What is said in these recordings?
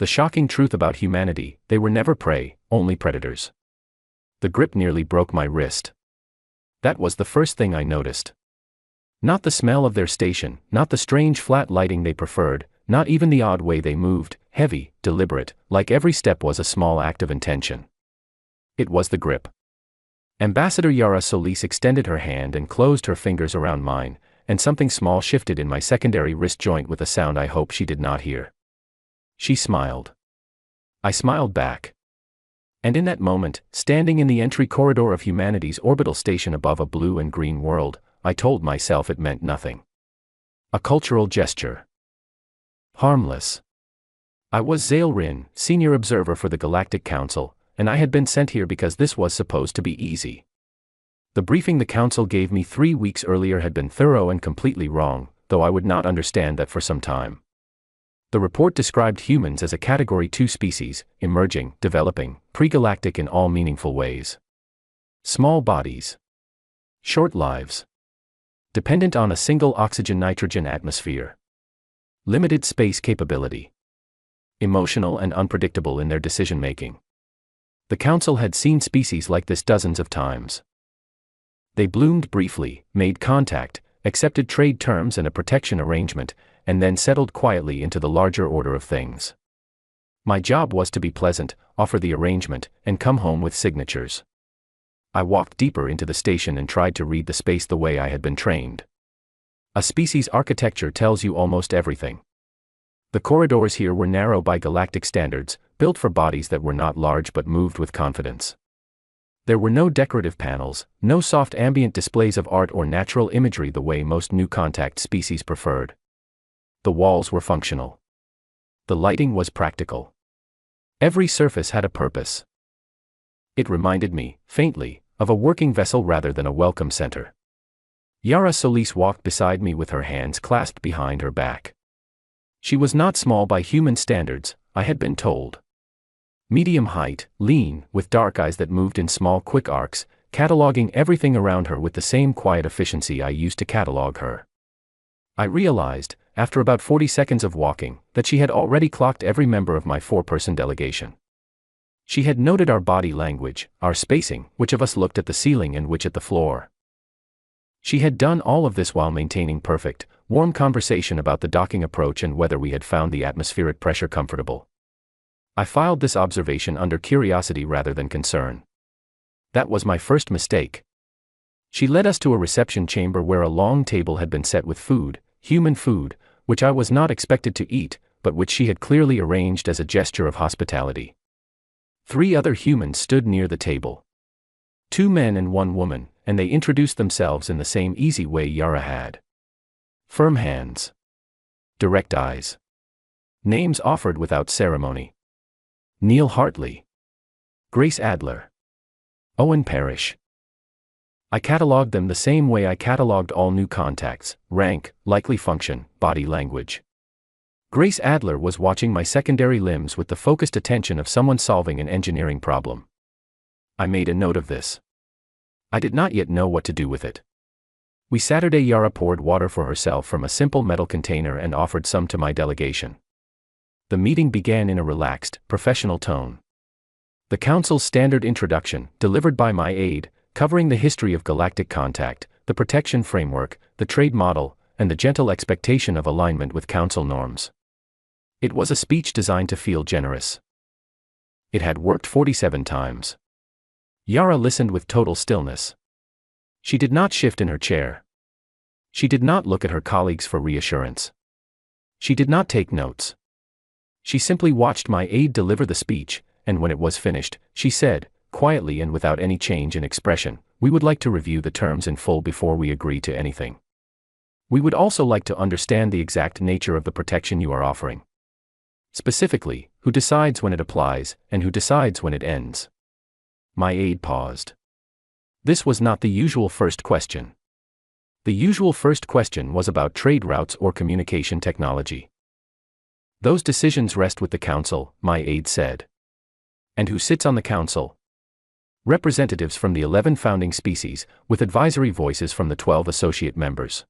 The shocking truth about humanity: they were never prey, only predators. The grip nearly broke my wrist. That was the first thing I noticed. Not the smell of their station, not the strange flat lighting they preferred, not even the odd way they moved, heavy, deliberate, like every step was a small act of intention. It was the grip. Ambassador Yara Solis extended her hand and closed her fingers around mine, and something small shifted in my secondary wrist joint with a sound I hope she did not hear. She smiled. I smiled back. And in that moment, standing in the entry corridor of humanity's orbital station above a blue and green world, I told myself it meant nothing. A cultural gesture. Harmless. I was Zail Rin, senior observer for the Galactic Council, and I had been sent here because this was supposed to be easy. The briefing the Council gave me 3 weeks earlier had been thorough and completely wrong, though I would not understand that for some time. The report described humans as a Category 2 species, emerging, developing, pre-galactic in all meaningful ways. Small bodies. Short lives. Dependent on a single oxygen-nitrogen atmosphere. Limited space capability. Emotional and unpredictable in their decision-making. The Council had seen species like this dozens of times. They bloomed briefly, made contact, accepted trade terms and a protection arrangement, and then settled quietly into the larger order of things. My job was to be pleasant, offer the arrangement, and come home with signatures. I walked deeper into the station and tried to read the space the way I had been trained. A species architecture tells you almost everything. The corridors here were narrow by galactic standards, built for bodies that were not large but moved with confidence. There were no decorative panels, no soft ambient displays of art or natural imagery the way most new contact species preferred. The walls were functional. The lighting was practical. Every surface had a purpose. It reminded me, faintly, of a working vessel rather than a welcome center. Yara Solis walked beside me with her hands clasped behind her back. She was not small by human standards, I had been told. Medium height, lean, with dark eyes that moved in small quick arcs, cataloging everything around her with the same quiet efficiency I used to catalog her. I realized, after about 40 seconds of walking, that she had already clocked every member of my 4-person delegation. She had noted our body language, our spacing, which of us looked at the ceiling and which at the floor. She had done all of this while maintaining perfect, warm conversation about the docking approach and whether we had found the atmospheric pressure comfortable. I filed this observation under curiosity rather than concern. That was my first mistake. She led us to a reception chamber where a long table had been set with food, human food, which I was not expected to eat, but which she had clearly arranged as a gesture of hospitality. 3 other humans stood near the table. 2 men and 1 woman, and they introduced themselves in the same easy way Yara had. Firm hands. Direct eyes. Names offered without ceremony. Neil Hartley. Grace Adler. Owen Parrish. I catalogued them the same way I catalogued all new contacts: rank, likely function, body language. Grace Adler was watching my secondary limbs with the focused attention of someone solving an engineering problem. I made a note of this. I did not yet know what to do with it. Saturday Yara poured water for herself from a simple metal container and offered some to my delegation. The meeting began in a relaxed, professional tone. The Council's standard introduction, delivered by my aide, covering the history of galactic contact, the protection framework, the trade model, and the gentle expectation of alignment with Council norms. It was a speech designed to feel generous. It had worked 47 times. Yara listened with total stillness. She did not shift in her chair. She did not look at her colleagues for reassurance. She did not take notes. She simply watched my aide deliver the speech, and when it was finished, she said, quietly and without any change in expression, "We would like to review the terms in full before we agree to anything. We would also like to understand the exact nature of the protection you are offering. Specifically, who decides when it applies, and who decides when it ends." My aide paused. This was not the usual first question. The usual first question was about trade routes or communication technology. "Those decisions rest with the Council," my aide said. "And who sits on the Council?" "Representatives from the 11 founding species, with advisory voices from the 12 associate members.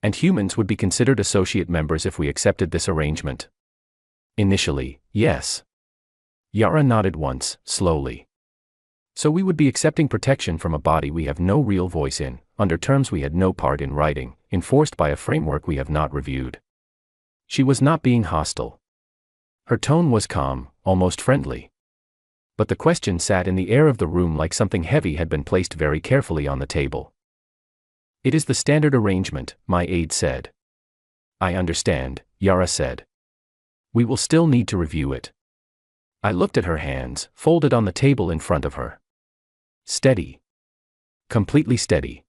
And humans would be considered associate members if we accepted this arrangement. Initially, yes. Yara nodded once, slowly. So we would be accepting protection from a body we have no real voice in, under terms we had no part in writing, enforced by a framework we have not reviewed. She was not being hostile. Her tone was calm, almost friendly. But the question sat in the air of the room like something heavy had been placed very carefully on the table. It is the standard arrangement, my aide said. I understand, Yara said. We will still need to review it. I looked at her hands, folded on the table in front of her. Steady. Completely steady.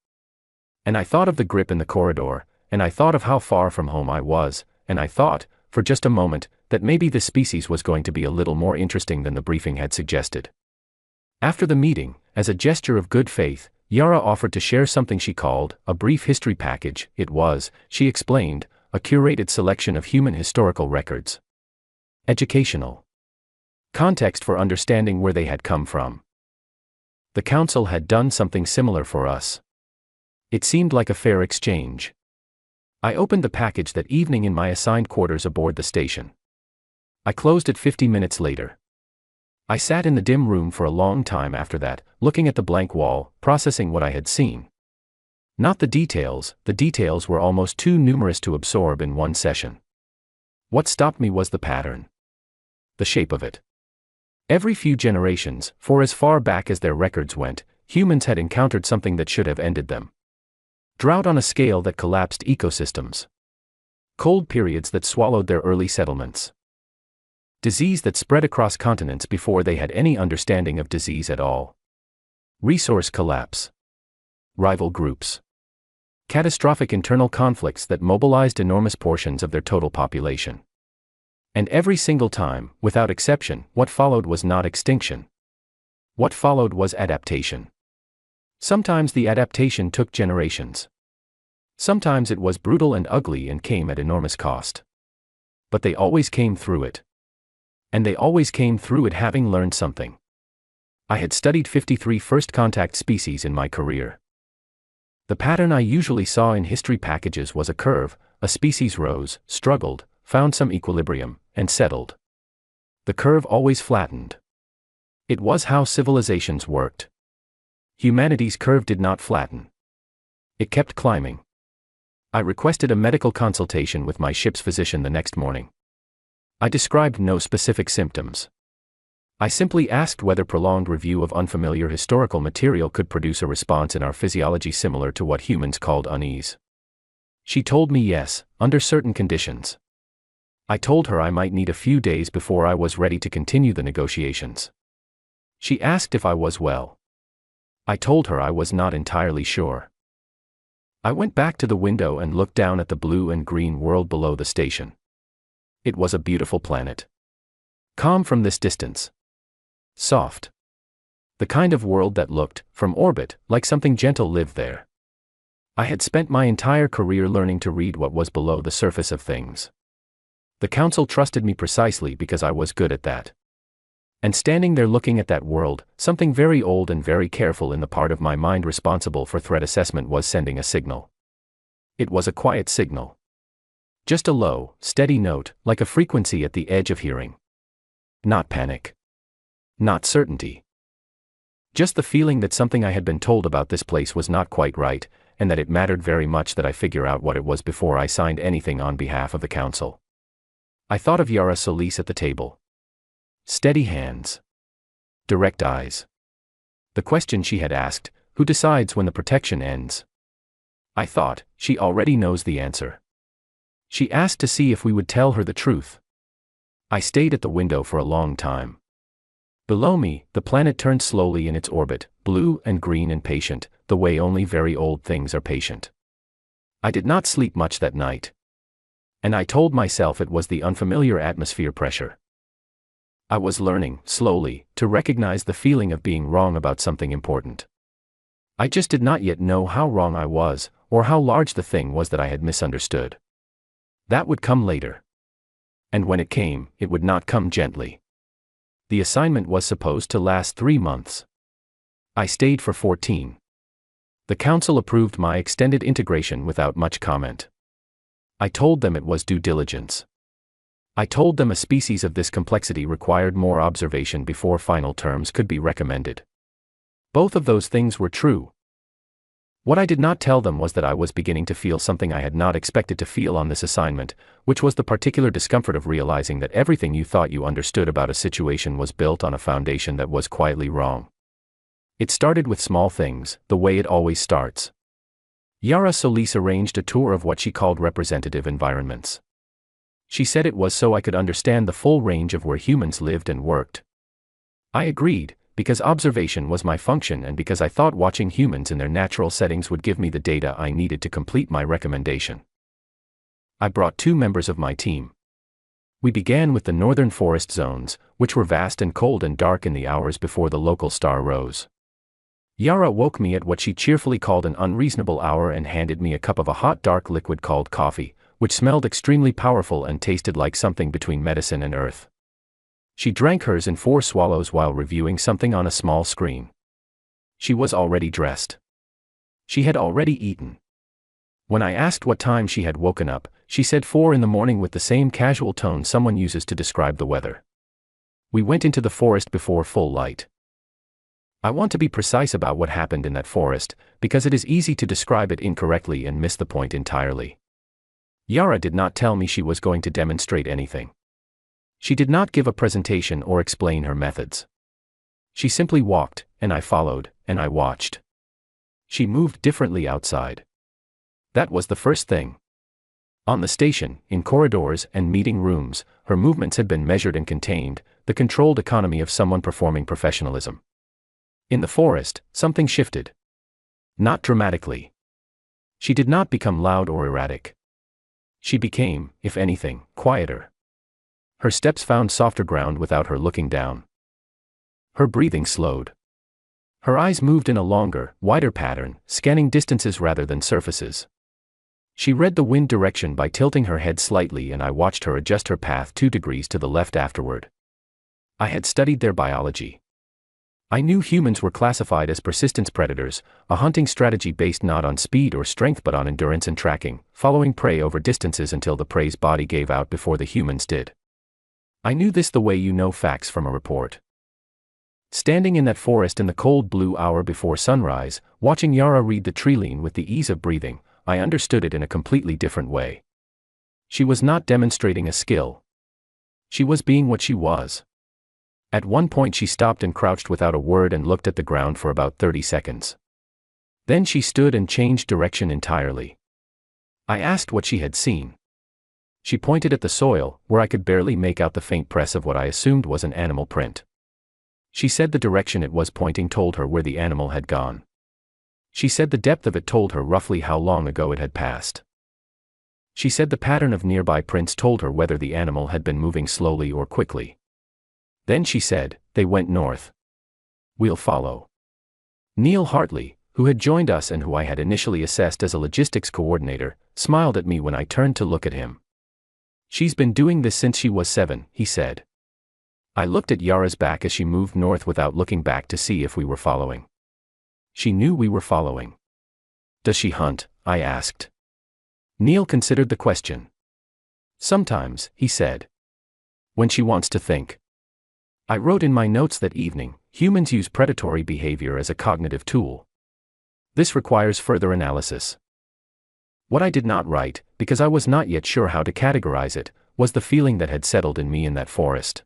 And I thought of the grip in the corridor, and I thought of how far from home I was, and I thought, for just a moment, that maybe this species was going to be a little more interesting than the briefing had suggested. After the meeting, as a gesture of good faith, Yara offered to share something she called a brief history package. It was, she explained, a curated selection of human historical records. Educational. Context for understanding where they had come from. The council had done something similar for us. It seemed like a fair exchange. I opened the package that evening in my assigned quarters aboard the station. I closed it 50 minutes later. I sat in the dim room for a long time after that, looking at the blank wall, processing what I had seen. Not the details were almost too numerous to absorb in one session. What stopped me was the pattern. The shape of it. Every few generations, for as far back as their records went, humans had encountered something that should have ended them. Drought on a scale that collapsed ecosystems. Cold periods that swallowed their early settlements. Disease that spread across continents before they had any understanding of disease at all. Resource collapse. Rival groups. Catastrophic internal conflicts that mobilized enormous portions of their total population. And every single time, without exception, what followed was not extinction. What followed was adaptation. Sometimes the adaptation took generations. Sometimes it was brutal and ugly and came at enormous cost. But they always came through it. And they always came through it having learned something. I had studied 53 first contact species in my career. The pattern I usually saw in history packages was a curve. A species rose, struggled, found some equilibrium, and settled. The curve always flattened. It was how civilizations worked. Humanity's curve did not flatten. It kept climbing. I requested a medical consultation with my ship's physician the next morning. I described no specific symptoms. I simply asked whether prolonged review of unfamiliar historical material could produce a response in our physiology similar to what humans called unease. She told me yes, under certain conditions. I told her I might need a few days before I was ready to continue the negotiations. She asked if I was well. I told her I was not entirely sure. I went back to the window and looked down at the blue and green world below the station. It was a beautiful planet. Calm from this distance. Soft. The kind of world that looked, from orbit, like something gentle lived there. I had spent my entire career learning to read what was below the surface of things. The council trusted me precisely because I was good at that. And standing there looking at that world, something very old and very careful in the part of my mind responsible for threat assessment was sending a signal. It was a quiet signal. Just a low, steady note, like a frequency at the edge of hearing. Not panic. Not certainty. Just the feeling that something I had been told about this place was not quite right, and that it mattered very much that I figure out what it was before I signed anything on behalf of the council. I thought of Yara Solis at the table. Steady hands. Direct eyes. The question she had asked, who decides when the protection ends? I thought, she already knows the answer. She asked to see if we would tell her the truth. I stayed at the window for a long time. Below me, the planet turned slowly in its orbit, blue and green and patient, the way only very old things are patient. I did not sleep much that night. And I told myself it was the unfamiliar atmosphere pressure. I was learning, slowly, to recognize the feeling of being wrong about something important. I just did not yet know how wrong I was, or how large the thing was that I had misunderstood. That would come later. And when it came, it would not come gently. The assignment was supposed to last 3 months. I stayed for 14. The council approved my extended integration without much comment. I told them it was due diligence. I told them a species of this complexity required more observation before final terms could be recommended. Both of those things were true. What I did not tell them was that I was beginning to feel something I had not expected to feel on this assignment, which was the particular discomfort of realizing that everything you thought you understood about a situation was built on a foundation that was quietly wrong. It started with small things, the way it always starts. Yara Solis arranged a tour of what she called representative environments. She said it was so I could understand the full range of where humans lived and worked. I agreed, because observation was my function and because I thought watching humans in their natural settings would give me the data I needed to complete my recommendation. I brought 2 members of my team. We began with the northern forest zones, which were vast and cold and dark in the hours before the local star rose. Yara woke me at what she cheerfully called an unreasonable hour and handed me a cup of a hot dark liquid called coffee, which smelled extremely powerful and tasted like something between medicine and earth. She drank hers in 4 swallows while reviewing something on a small screen. She was already dressed. She had already eaten. When I asked what time she had woken up, she said 4 in the morning with the same casual tone someone uses to describe the weather. We went into the forest before full light. I want to be precise about what happened in that forest, because it is easy to describe it incorrectly and miss the point entirely. Yara did not tell me she was going to demonstrate anything. She did not give a presentation or explain her methods. She simply walked, and I followed, and I watched. She moved differently outside. That was the first thing. On the station, in corridors and meeting rooms, her movements had been measured and contained, the controlled economy of someone performing professionalism. In the forest, something shifted. Not dramatically. She did not become loud or erratic. She became, if anything, quieter. Her steps found softer ground without her looking down. Her breathing slowed. Her eyes moved in a longer, wider pattern, scanning distances rather than surfaces. She read the wind direction by tilting her head slightly, and I watched her adjust her path 2 degrees to the left afterward. I had studied their biology. I knew humans were classified as persistence predators, a hunting strategy based not on speed or strength but on endurance and tracking, following prey over distances until the prey's body gave out before the humans did. I knew this the way you know facts from a report. Standing in that forest in the cold blue hour before sunrise, watching Yara read the treeline with the ease of breathing, I understood it in a completely different way. She was not demonstrating a skill. She was being what she was. At one point she stopped and crouched without a word and looked at the ground for about 30 seconds. Then she stood and changed direction entirely. I asked what she had seen. She pointed at the soil, where I could barely make out the faint press of what I assumed was an animal print. She said the direction it was pointing told her where the animal had gone. She said the depth of it told her roughly how long ago it had passed. She said the pattern of nearby prints told her whether the animal had been moving slowly or quickly. Then she said, "They went north. We'll follow." Neil Hartley, who had joined us and who I had initially assessed as a logistics coordinator, smiled at me when I turned to look at him. "She's been doing this since she was 7, he said. I looked at Yara's back as she moved north without looking back to see if we were following. She knew we were following. "Does she hunt?" I asked. Neil considered the question. "Sometimes," he said. "When she wants to think." I wrote in my notes that evening, humans use predatory behavior as a cognitive tool. This requires further analysis. What I did not write, because I was not yet sure how to categorize it, was the feeling that had settled in me in that forest.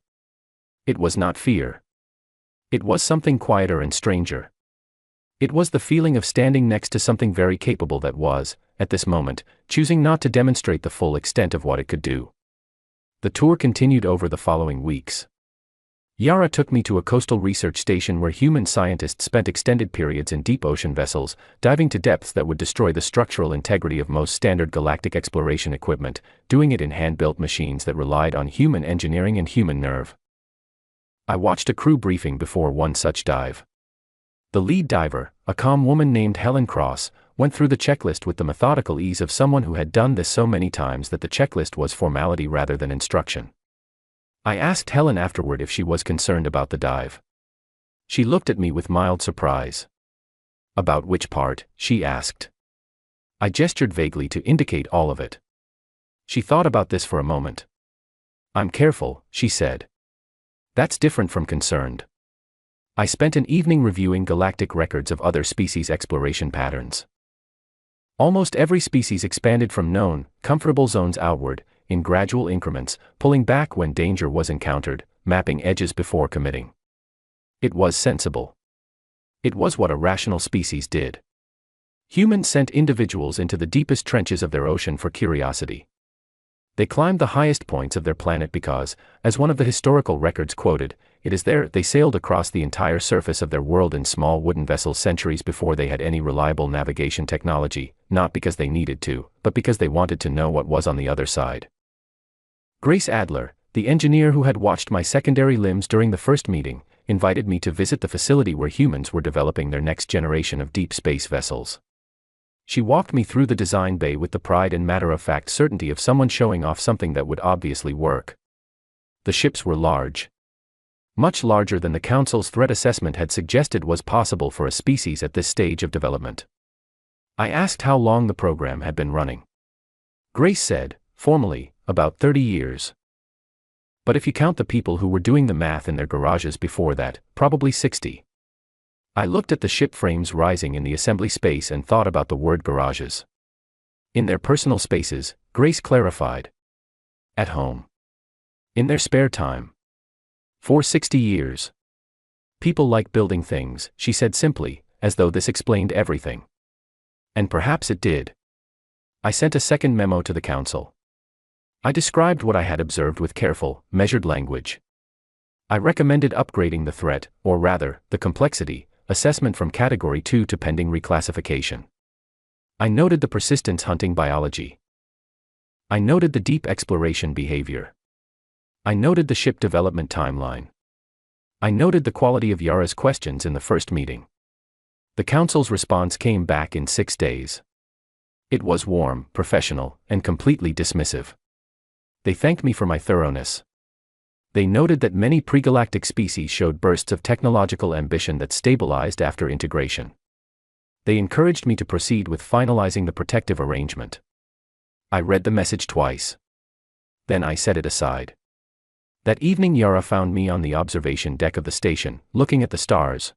It was not fear. It was something quieter and stranger. It was the feeling of standing next to something very capable that was, at this moment, choosing not to demonstrate the full extent of what it could do. The tour continued over the following weeks. Yara took me to a coastal research station where human scientists spent extended periods in deep ocean vessels, diving to depths that would destroy the structural integrity of most standard galactic exploration equipment, doing it in hand-built machines that relied on human engineering and human nerve. I watched a crew briefing before one such dive. The lead diver, a calm woman named Helen Cross, went through the checklist with the methodical ease of someone who had done this so many times that the checklist was formality rather than instruction. I asked Helen afterward if she was concerned about the dive. She looked at me with mild surprise. "About which part?" she asked. I gestured vaguely to indicate all of it. She thought about this for a moment. I'm careful, she said. That's different from concerned. I spent an evening reviewing galactic records of other species' exploration patterns. Almost every species expanded from known, comfortable zones outward, in gradual increments, pulling back when danger was encountered, mapping edges before committing. It was sensible. It was what a rational species did. Humans sent individuals into the deepest trenches of their ocean for curiosity. They climbed the highest points of their planet because, as one of the historical records quoted, it is there they sailed across the entire surface of their world in small wooden vessels centuries before they had any reliable navigation technology, not because they needed to, but because they wanted to know what was on the other side. Grace Adler, the engineer who had watched my secondary limbs during the first meeting, invited me to visit the facility where humans were developing their next generation of deep space vessels. She walked me through the design bay with the pride and matter-of-fact certainty of someone showing off something that would obviously work. The ships were large. Much larger than the Council's threat assessment had suggested was possible for a species at this stage of development. I asked how long the program had been running. Grace said, formally, about 30 years. But if you count the people who were doing the math in their garages before that, probably 60. I looked at the ship frames rising in the assembly space and thought about the word garages. In their personal spaces, Grace clarified. At home. In their spare time. For 60 years. People like building things, she said simply, as though this explained everything. And perhaps it did. I sent a second memo to the Council. I described what I had observed with careful, measured language. I recommended upgrading the threat, or rather, the complexity, assessment from Category 2 to pending reclassification. I noted the persistence hunting biology. I noted the deep exploration behavior. I noted the ship development timeline. I noted the quality of Yara's questions in the first meeting. The Council's response came back in 6 days. It was warm, professional, and completely dismissive. They thanked me for my thoroughness. They noted that many pregalactic species showed bursts of technological ambition that stabilized after integration. They encouraged me to proceed with finalizing the protective arrangement. I read the message twice. Then I set it aside. That evening Yara found me on the observation deck of the station, looking at the stars.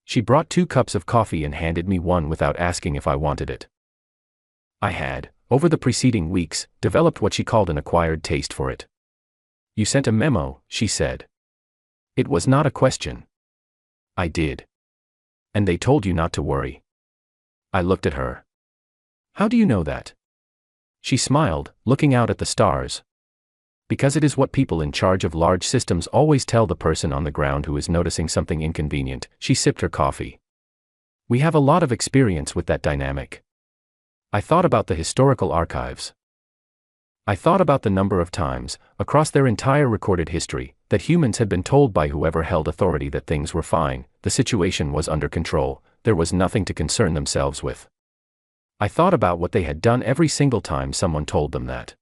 She brought 2 cups of coffee and handed me one without asking if I wanted it. I had, over the preceding weeks, developed what she called an acquired taste for it. You sent a memo, she said. It was not a question. I did. And they told you not to worry. I looked at her. How do you know that? She smiled, looking out at the stars. Because it is what people in charge of large systems always tell the person on the ground who is noticing something inconvenient. She sipped her coffee. We have a lot of experience with that dynamic. I thought about the historical archives. I thought about the number of times, across their entire recorded history, that humans had been told by whoever held authority that things were fine, the situation was under control, there was nothing to concern themselves with. I thought about what they had done every single time someone told them that.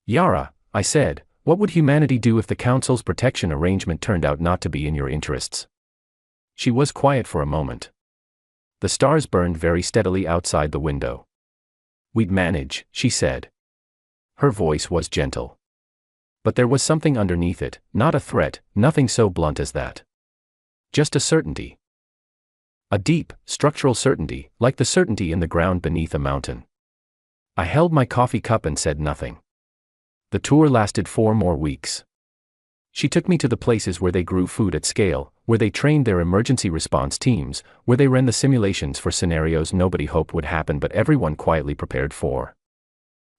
Yara, I said, what would humanity do if the Council's protection arrangement turned out not to be in your interests? She was quiet for a moment. The stars burned very steadily outside the window. We'd manage, she said. Her voice was gentle. But there was something underneath it, not a threat, nothing so blunt as that. Just a certainty. A deep, structural certainty, like the certainty in the ground beneath a mountain. I held my coffee cup and said nothing. The tour lasted 4 more weeks. She took me to the places where they grew food at scale, where they trained their emergency response teams, where they ran the simulations for scenarios nobody hoped would happen but everyone quietly prepared for.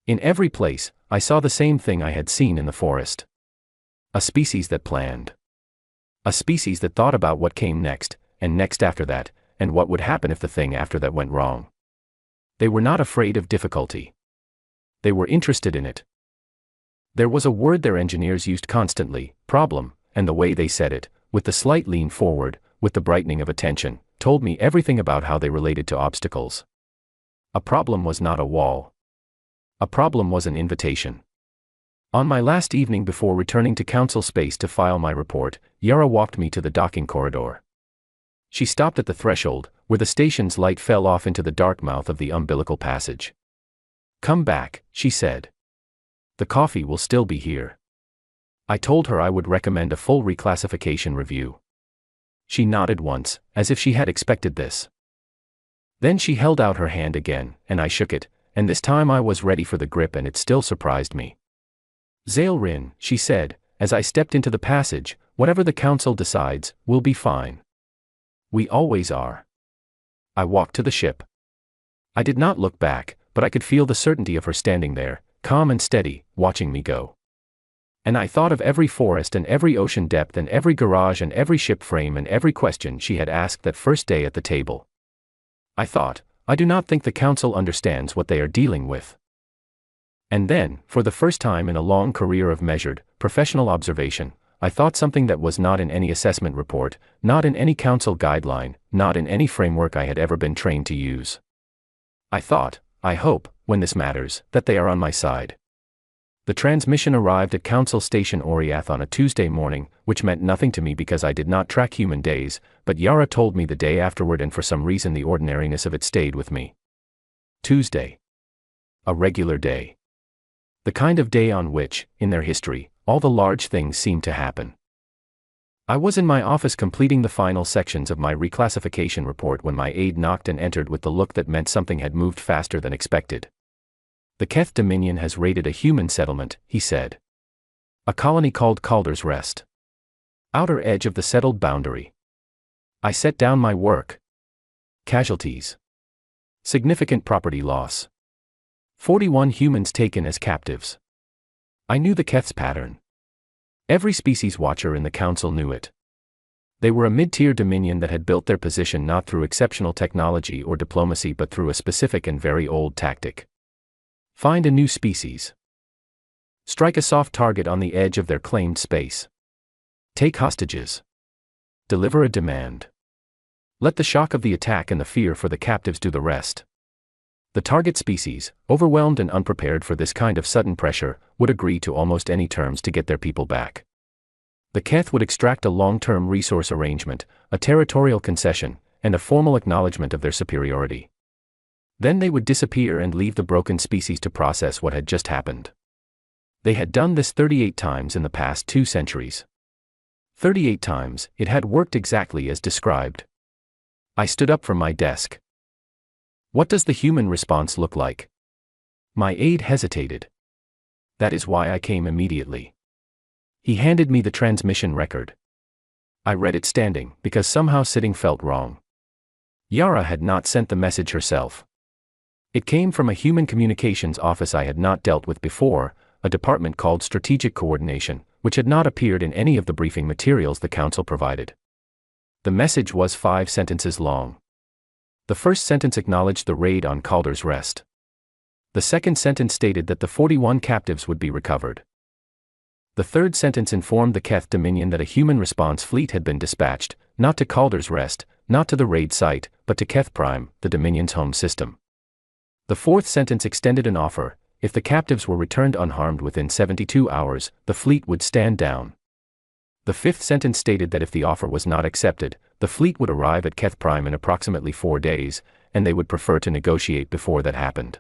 In every place, I saw the same thing I had seen in the forest. A species that planned. A species that thought about what came next, and next after that, and what would happen if the thing after that went wrong. They were not afraid of difficulty. They were interested in it. There was a word their engineers used constantly, problem, and the way they said it, with the slight lean forward, with the brightening of attention, told me everything about how they related to obstacles. A problem was not a wall. A problem was an invitation. On my last evening before returning to Council space to file my report, Yara walked me to the docking corridor. She stopped at the threshold, where the station's light fell off into the dark mouth of the umbilical passage. Come back, she said. The coffee will still be here. I told her I would recommend a full reclassification review. She nodded once, as if she had expected this. Then she held out her hand again, and I shook it, and this time I was ready for the grip, and it still surprised me. "Zailrin," she said, as I stepped into the passage, "whatever the council decides, we'll be fine. We always are." I walked to the ship. I did not look back, but I could feel the certainty of her standing there, calm and steady, watching me go. And I thought of every forest and every ocean depth and every garage and every ship frame and every question she had asked that first day at the table. I thought, I do not think the council understands what they are dealing with. And then, for the first time in a long career of measured, professional observation, I thought something that was not in any assessment report, not in any council guideline, not in any framework I had ever been trained to use. I thought, I hope, when this matters, that they are on my side. The transmission arrived at Council Station Oriath on a Tuesday morning, which meant nothing to me because I did not track human days, but Yara told me the day afterward, and for some reason the ordinariness of it stayed with me. Tuesday. A regular day. The kind of day on which, in their history, all the large things seemed to happen. I was in my office completing the final sections of my reclassification report when my aide knocked and entered with the look that meant something had moved faster than expected. "The Keth Dominion has raided a human settlement," he said. "A colony called Calder's Rest. Outer edge of the settled boundary." I set down my work. Casualties. Significant property loss. 41 humans taken as captives. I knew the Keth's pattern. Every species watcher in the council knew it. They were a mid-tier dominion that had built their position not through exceptional technology or diplomacy but through a specific and very old tactic. Find a new species. Strike a soft target on the edge of their claimed space. Take hostages. Deliver a demand. Let the shock of the attack and the fear for the captives do the rest. The target species, overwhelmed and unprepared for this kind of sudden pressure, would agree to almost any terms to get their people back. The Keth would extract a long-term resource arrangement, a territorial concession, and a formal acknowledgement of their superiority. Then they would disappear and leave the broken species to process what had just happened. They had done this 38 times in the past 2 centuries. 38 times, it had worked exactly as described. I stood up from my desk. "What does the human response look like?" My aide hesitated. "That is why I came immediately." He handed me the transmission record. I read it standing, because somehow sitting felt wrong. Yara had not sent the message herself. It came from a human communications office I had not dealt with before, a department called Strategic Coordination, which had not appeared in any of the briefing materials the council provided. The message was 5 sentences long. The first sentence acknowledged the raid on Calder's Rest. The second sentence stated that the 41 captives would be recovered. The third sentence informed the Keth Dominion that a human response fleet had been dispatched, not to Calder's Rest, not to the raid site, but to Keth Prime, the Dominion's home system. The fourth sentence extended an offer: if the captives were returned unharmed within 72 hours, the fleet would stand down. The fifth sentence stated that if the offer was not accepted, the fleet would arrive at Keth Prime in approximately 4 days, and they would prefer to negotiate before that happened.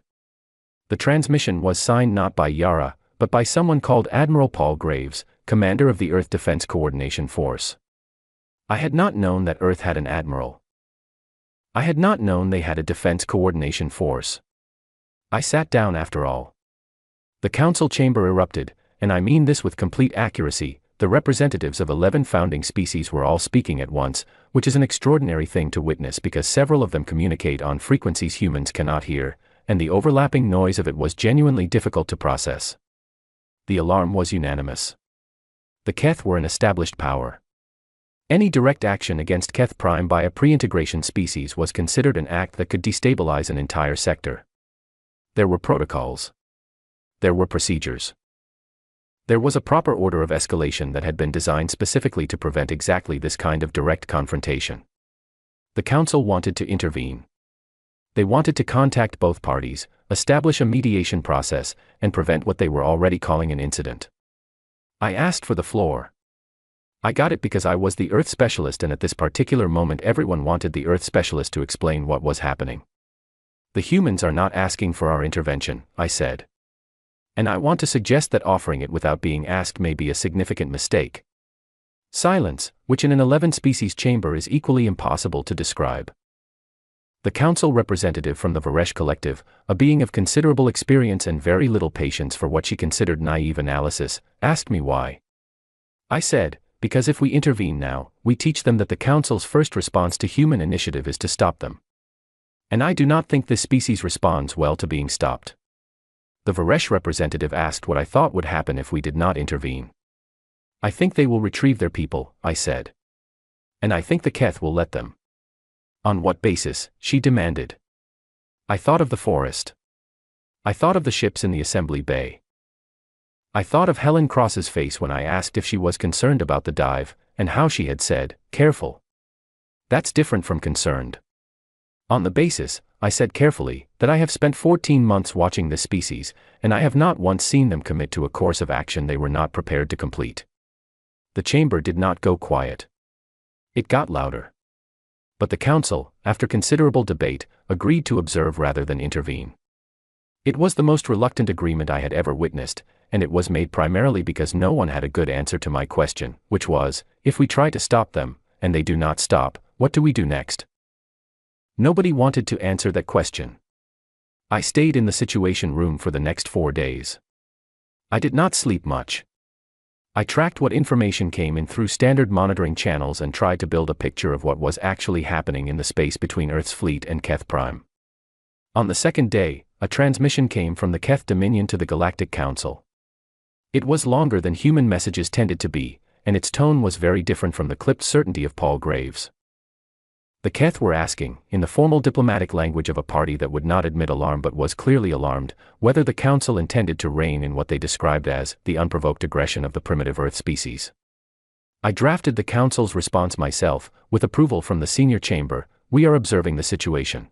The transmission was signed not by Yara, but by someone called Admiral Paul Graves, commander of the Earth Defense Coordination Force. I had not known that Earth had an admiral. I had not known they had a defense coordination force. I sat down after all. The council chamber erupted, and I mean this with complete accuracy. The representatives of 11 founding species were all speaking at once, which is an extraordinary thing to witness because several of them communicate on frequencies humans cannot hear, and the overlapping noise of it was genuinely difficult to process. The alarm was unanimous. The Keth were an established power. Any direct action against Keth Prime by a pre-integration species was considered an act that could destabilize an entire sector. There were protocols. There were procedures. There was a proper order of escalation that had been designed specifically to prevent exactly this kind of direct confrontation. The council wanted to intervene. They wanted to contact both parties, establish a mediation process, and prevent what they were already calling an incident. I asked for the floor. I got it because I was the Earth specialist, and at this particular moment everyone wanted the Earth specialist to explain what was happening. "The humans are not asking for our intervention," I said. And I want to suggest that offering it without being asked may be a significant mistake. Silence, which in an 11-species chamber is equally impossible to describe. The council representative from the Varesh collective, a being of considerable experience and very little patience for what she considered naive analysis, asked me why. I said, because if we intervene now, we teach them that the council's first response to human initiative is to stop them. And I do not think this species responds well to being stopped. The Varesh representative asked what I thought would happen if we did not intervene. I think they will retrieve their people, I said. And I think the Keth will let them. On what basis, she demanded. I thought of the forest. I thought of the ships in the assembly bay. I thought of Helen Cross's face when I asked if she was concerned about the dive, and how she had said, careful. That's different from concerned. On the basis, I said carefully, that I have spent 14 months watching this species, and I have not once seen them commit to a course of action they were not prepared to complete. The chamber did not go quiet. It got louder. But the council, after considerable debate, agreed to observe rather than intervene. It was the most reluctant agreement I had ever witnessed, and it was made primarily because no one had a good answer to my question, which was, if we try to stop them, and they do not stop, what do we do next? Nobody wanted to answer that question. I stayed in the situation room for the next 4 days. I did not sleep much. I tracked what information came in through standard monitoring channels and tried to build a picture of what was actually happening in the space between Earth's fleet and Keth Prime. On the second day, a transmission came from the Keth Dominion to the Galactic Council. It was longer than human messages tended to be, and its tone was very different from the clipped certainty of Paul Graves. The Keth were asking, in the formal diplomatic language of a party that would not admit alarm but was clearly alarmed, whether the Council intended to rein in what they described as the unprovoked aggression of the primitive Earth species. I drafted the Council's response myself, with approval from the senior chamber. We are observing the situation.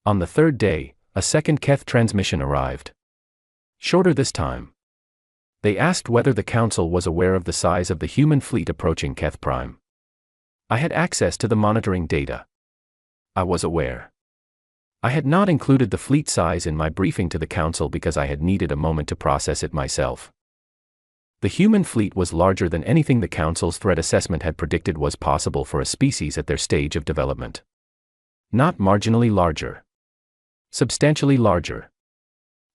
On the third day, a second Keth transmission arrived. Shorter this time. They asked whether the Council was aware of the size of the human fleet approaching Keth Prime. I had access to the monitoring data. I was aware. I had not included the fleet size in my briefing to the Council because I had needed a moment to process it myself. The human fleet was larger than anything the Council's threat assessment had predicted was possible for a species at their stage of development. Not marginally larger. Substantially larger.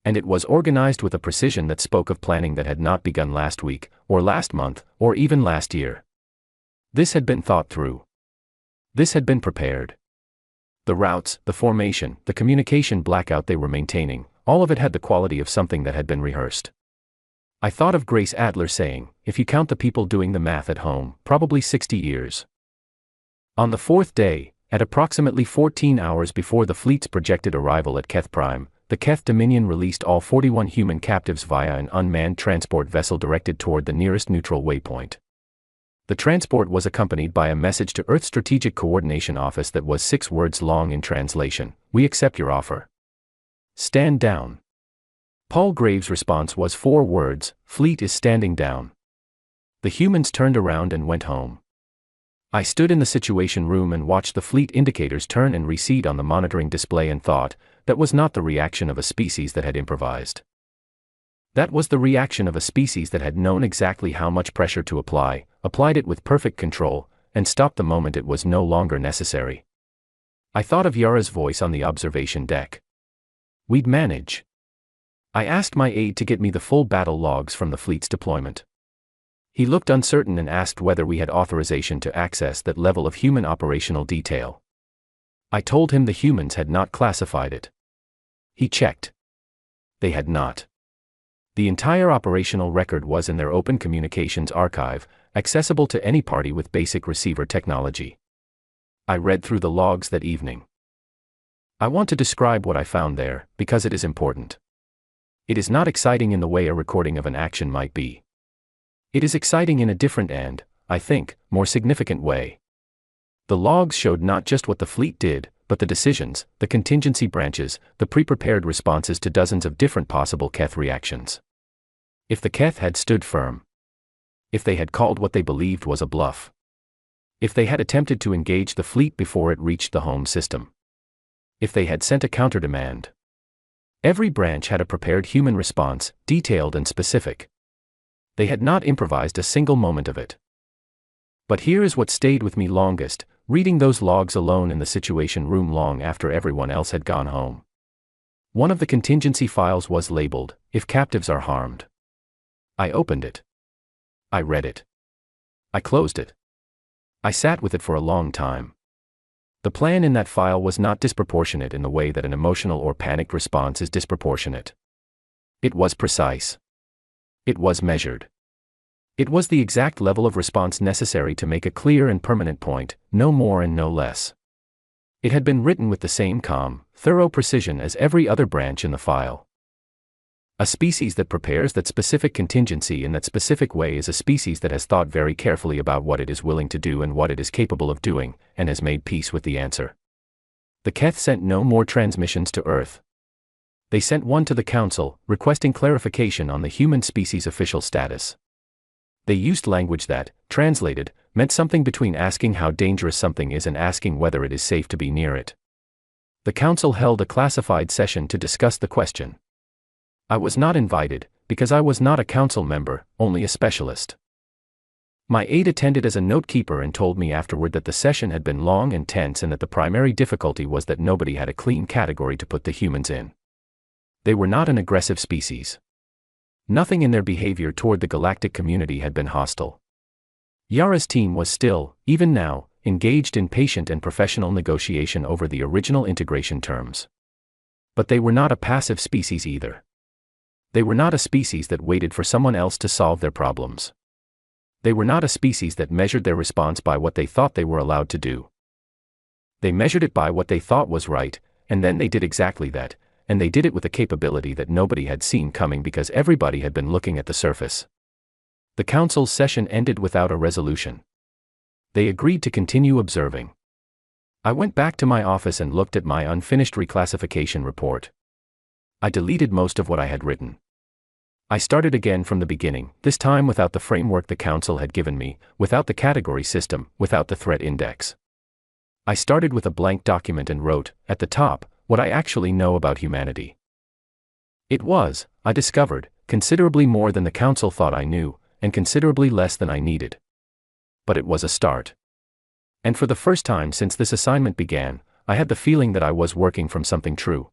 And it was organized with a precision that spoke of planning that had not begun last week, or last month, or even last year. This had been thought through. This had been prepared. The routes, the formation, the communication blackout they were maintaining, all of it had the quality of something that had been rehearsed. I thought of Grace Adler saying, if you count the people doing the math at home, probably 60 years. On the fourth day, at approximately 14 hours before the fleet's projected arrival at Keth Prime, the Keth Dominion released all 41 human captives via an unmanned transport vessel directed toward the nearest neutral waypoint. The transport was accompanied by a message to Earth Strategic Coordination Office that was 6 words long in translation: we accept your offer. Stand down. Paul Graves' response was 4 words: fleet is standing down. The humans turned around and went home. I stood in the situation room and watched the fleet indicators turn and recede on the monitoring display and thought, that was not the reaction of a species that had improvised. That was the reaction of a species that had known exactly how much pressure to apply, applied it with perfect control, and stopped the moment it was no longer necessary. I thought of Yara's voice on the observation deck. We'd manage. I asked my aide to get me the full battle logs from the fleet's deployment. He looked uncertain and asked whether we had authorization to access that level of human operational detail. I told him the humans had not classified it. He checked. They had not. The entire operational record was in their open communications archive, accessible to any party with basic receiver technology. I read through the logs that evening. I want to describe what I found there, because it is important. It is not exciting in the way a recording of an action might be. It is exciting in a different and, I think, more significant way. The logs showed not just what the fleet did, but the decisions, the contingency branches, the pre-prepared responses to dozens of different possible Keth reactions. If the Keth had stood firm. If they had called what they believed was a bluff. If they had attempted to engage the fleet before it reached the home system. If they had sent a counter-demand. Every branch had a prepared human response, detailed and specific. They had not improvised a single moment of it. But here is what stayed with me longest, reading those logs alone in the Situation Room long after everyone else had gone home. One of the contingency files was labeled, "If captives are harmed." I opened it. I read it. I closed it. I sat with it for a long time. The plan in that file was not disproportionate in the way that an emotional or panicked response is disproportionate. It was precise. It was measured. It was the exact level of response necessary to make a clear and permanent point, no more and no less. It had been written with the same calm, thorough precision as every other branch in the file. A species that prepares that specific contingency in that specific way is a species that has thought very carefully about what it is willing to do and what it is capable of doing, and has made peace with the answer. The Keth sent no more transmissions to Earth. They sent one to the Council, requesting clarification on the human species' official status. They used language that, translated, meant something between asking how dangerous something is and asking whether it is safe to be near it. The Council held a classified session to discuss the question. I was not invited, because I was not a council member, only a specialist. My aide attended as a note-keeper and told me afterward that the session had been long and tense and that the primary difficulty was that nobody had a clean category to put the humans in. They were not an aggressive species. Nothing in their behavior toward the galactic community had been hostile. Yara's team was still, even now, engaged in patient and professional negotiation over the original integration terms. But they were not a passive species either. They were not a species that waited for someone else to solve their problems. They were not a species that measured their response by what they thought they were allowed to do. They measured it by what they thought was right, and then they did exactly that, and they did it with a capability that nobody had seen coming because everybody had been looking at the surface. The Council's session ended without a resolution. They agreed to continue observing. I went back to my office and looked at my unfinished reclassification report. I deleted most of what I had written. I started again from the beginning, this time without the framework the Council had given me, without the category system, without the threat index. I started with a blank document and wrote, at the top, what I actually know about humanity. It was, I discovered, considerably more than the Council thought I knew, and considerably less than I needed. But it was a start. And for the first time since this assignment began, I had the feeling that I was working from something true.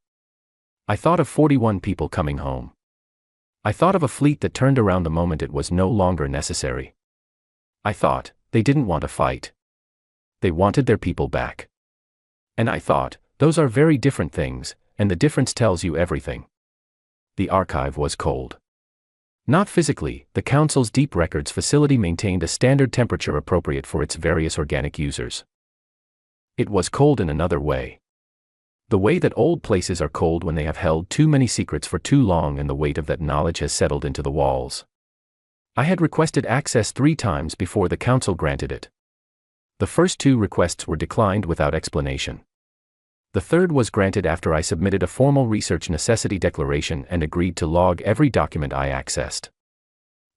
I thought of 41 people coming home. I thought of a fleet that turned around the moment it was no longer necessary. I thought, they didn't want to fight. They wanted their people back. And I thought, those are very different things, and the difference tells you everything. The archive was cold. Not physically, the Council's deep records facility maintained a standard temperature appropriate for its various organic users. It was cold in another way. The way that old places are cold when they have held too many secrets for too long and the weight of that knowledge has settled into the walls. I had requested access 3 times before the Council granted it. The first 2 requests were declined without explanation. The third was granted after I submitted a formal research necessity declaration and agreed to log every document I accessed.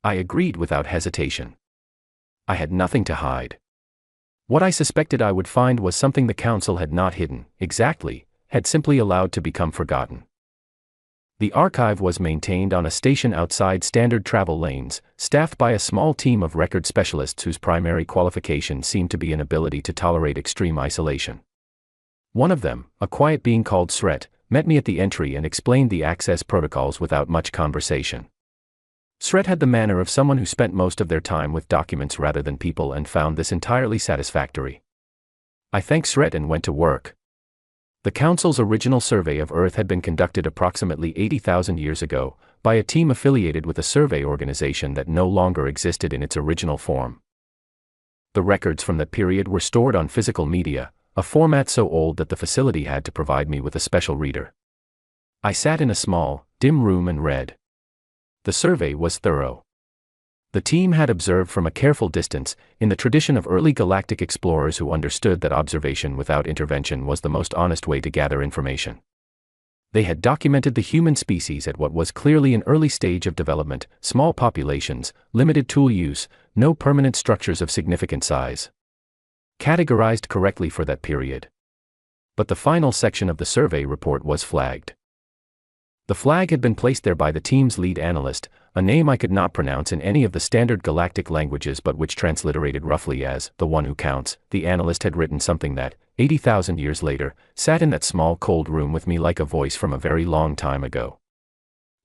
I agreed without hesitation. I had nothing to hide. What I suspected I would find was something the Council had not hidden, exactly, had simply allowed to become forgotten. The archive was maintained on a station outside standard travel lanes, staffed by a small team of record specialists whose primary qualification seemed to be an ability to tolerate extreme isolation. One of them, a quiet being called Sret, met me at the entry and explained the access protocols without much conversation. Sret had the manner of someone who spent most of their time with documents rather than people and found this entirely satisfactory. I thanked Sret and went to work. The Council's original survey of Earth had been conducted approximately 80,000 years ago, by a team affiliated with a survey organization that no longer existed in its original form. The records from that period were stored on physical media, a format so old that the facility had to provide me with a special reader. I sat in a small, dim room and read. The survey was thorough. The team had observed from a careful distance, in the tradition of early galactic explorers who understood that observation without intervention was the most honest way to gather information. They had documented the human species at what was clearly an early stage of development, small populations, limited tool use, no permanent structures of significant size. Categorized correctly for that period. But the final section of the survey report was flagged. The flag had been placed there by the team's lead analyst, a name I could not pronounce in any of the standard galactic languages but which transliterated roughly as, the one who counts. The analyst had written something that, 80,000 years later, sat in that small cold room with me like a voice from a very long time ago.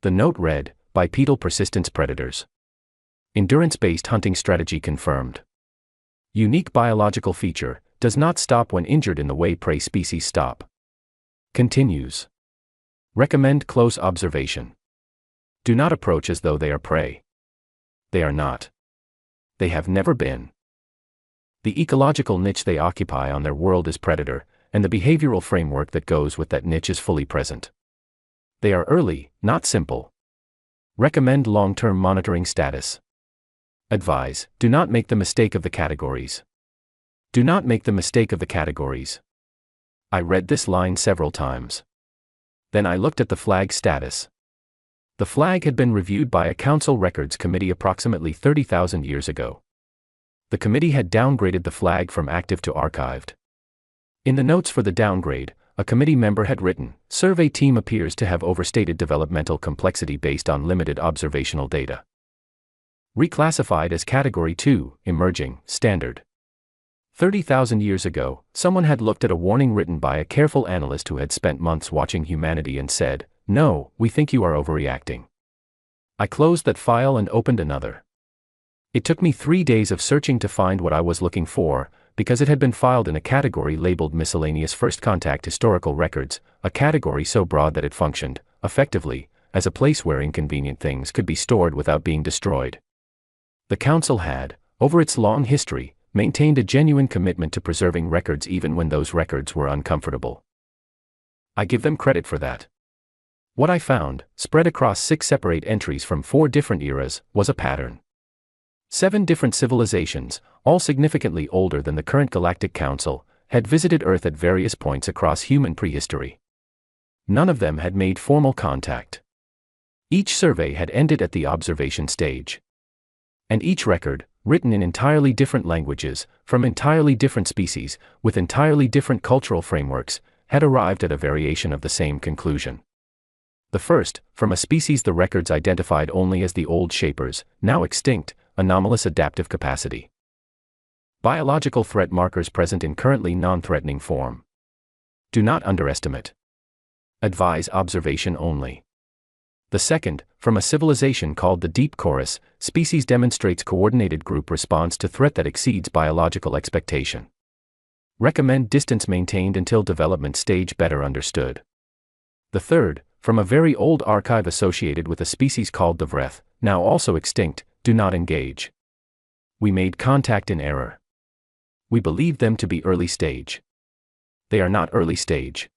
The note read, bipedal persistence predators. Endurance-based hunting strategy confirmed. Unique biological feature, does not stop when injured in the way prey species stop. Continues. Recommend close observation. Do not approach as though they are prey. They are not. They have never been. The ecological niche they occupy on their world is predator, and the behavioral framework that goes with that niche is fully present. They are early, not simple. Recommend long-term monitoring status. Advise, do not make the mistake of the categories. Do not make the mistake of the categories. I read this line several times. Then I looked at the flag status. The flag had been reviewed by a council records committee approximately 30,000 years ago. The committee had downgraded the flag from active to archived. In the notes for the downgrade, a committee member had written, survey team appears to have overstated developmental complexity based on limited observational data. Reclassified as Category 2, Emerging, Standard. 30,000 years ago, someone had looked at a warning written by a careful analyst who had spent months watching humanity and said, no, we think you are overreacting. I closed that file and opened another. It took me 3 days of searching to find what I was looking for, because it had been filed in a category labeled Miscellaneous First Contact Historical Records, a category so broad that it functioned, effectively, as a place where inconvenient things could be stored without being destroyed. The Council had, over its long history, maintained a genuine commitment to preserving records even when those records were uncomfortable. I give them credit for that. What I found, spread across 6 separate entries from 4 different eras, was a pattern. 7 different civilizations, all significantly older than the current Galactic Council, had visited Earth at various points across human prehistory. None of them had made formal contact. Each survey had ended at the observation stage. And each record, written in entirely different languages, from entirely different species, with entirely different cultural frameworks, had arrived at a variation of the same conclusion. The first, from a species the records identified only as the old shapers, now extinct, anomalous adaptive capacity. Biological threat markers present in currently non-threatening form. Do not underestimate. Advise observation only. The second, from a civilization called the Deep Chorus, species demonstrates coordinated group response to threat that exceeds biological expectation. Recommend distance maintained until development stage better understood. The third, from a very old archive associated with a species called the Vreth, now also extinct, do not engage. We made contact in error. We believed them to be early stage. They are not early stage.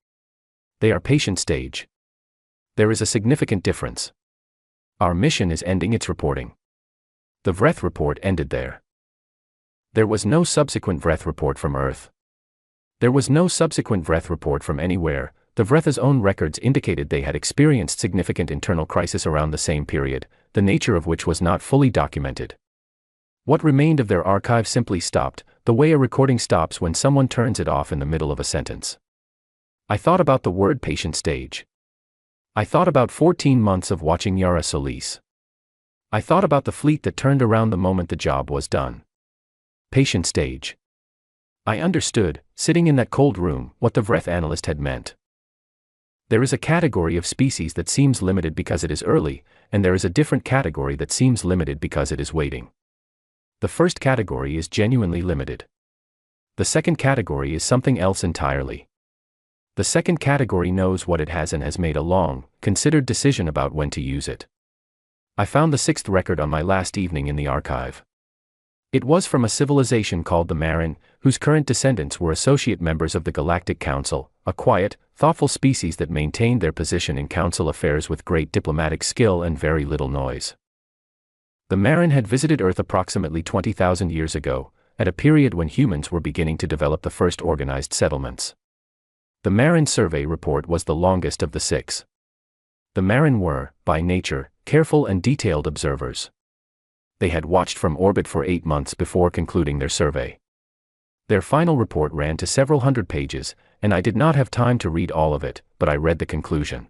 They are patient stage. There is a significant difference. Our mission is ending its reporting. The Vreth report ended there. There was no subsequent Vreth report from Earth. There was no subsequent Vreth report from anywhere. The Vreth's own records indicated they had experienced significant internal crisis around the same period, the nature of which was not fully documented. What remained of their archive simply stopped, the way a recording stops when someone turns it off in the middle of a sentence. I thought about the word patient stage. I thought about 14 months of watching Yara Solis. I thought about the fleet that turned around the moment the job was done. Patient stage. I understood, sitting in that cold room, what the Vreth analyst had meant. There is a category of species that seems limited because it is early, and there is a different category that seems limited because it is waiting. The first category is genuinely limited. The second category is something else entirely. The second category knows what it has and has made a long, considered decision about when to use it. I found the 6th record on my last evening in the archive. It was from a civilization called the Marin, whose current descendants were associate members of the Galactic Council, a quiet, thoughtful species that maintained their position in council affairs with great diplomatic skill and very little noise. The Marin had visited Earth approximately 20,000 years ago, at a period when humans were beginning to develop the first organized settlements. The Marin survey report was the longest of the 6. The Marin were, by nature, careful and detailed observers. They had watched from orbit for 8 months before concluding their survey. Their final report ran to several hundred pages, and I did not have time to read all of it, but I read the conclusion.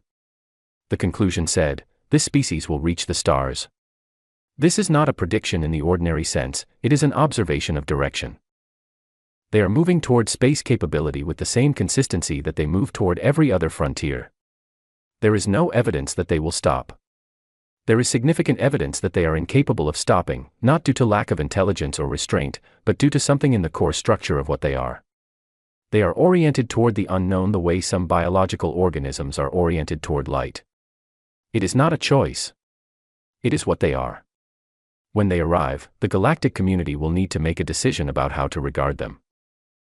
The conclusion said, this species will reach the stars. This is not a prediction in the ordinary sense, it is an observation of direction. They are moving toward space capability with the same consistency that they move toward every other frontier. There is no evidence that they will stop. There is significant evidence that they are incapable of stopping, not due to lack of intelligence or restraint, but due to something in the core structure of what they are. They are oriented toward the unknown the way some biological organisms are oriented toward light. It is not a choice. It is what they are. When they arrive, the galactic community will need to make a decision about how to regard them.